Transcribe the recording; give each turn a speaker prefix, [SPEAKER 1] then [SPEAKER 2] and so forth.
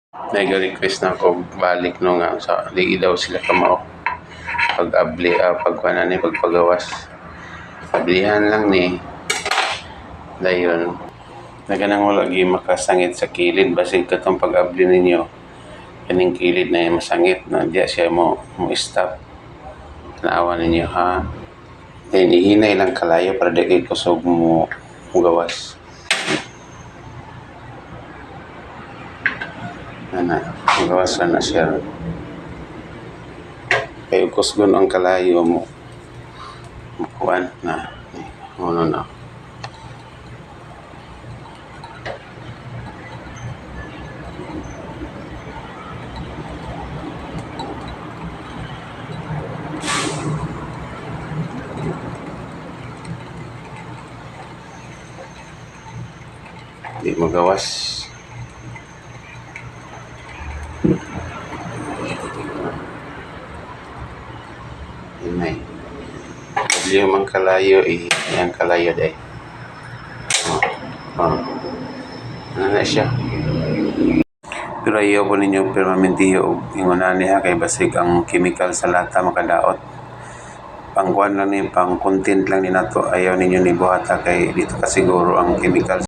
[SPEAKER 1] Nag-request na ako balik no nga sa di daw sila kamao pag-abli pagpagawas. Ablihan lang ni dayon naganang wala gi makasangit sa kilid basig katong pag-abli ninyo kaning kilid na masangit na diya siya mo stop. Naawa ninyo ha. Then ihinay lang kalayo para di kay kusog mo gawas. Gawas na siya. Kaya kusgon ang kalayo mo. Makuan na. Ano na. Di magawas. Inay. Pagli mang kalayo yang kalayo day. Ano na siya? Pero ayaw po ninyo permanentiyo ingunan niya kay basig ang chemical sa lata makadaot. Pangkuan lang ni pang content lang ni nato ayaw ninyo ni buhata kay dito kasiguro ang chemical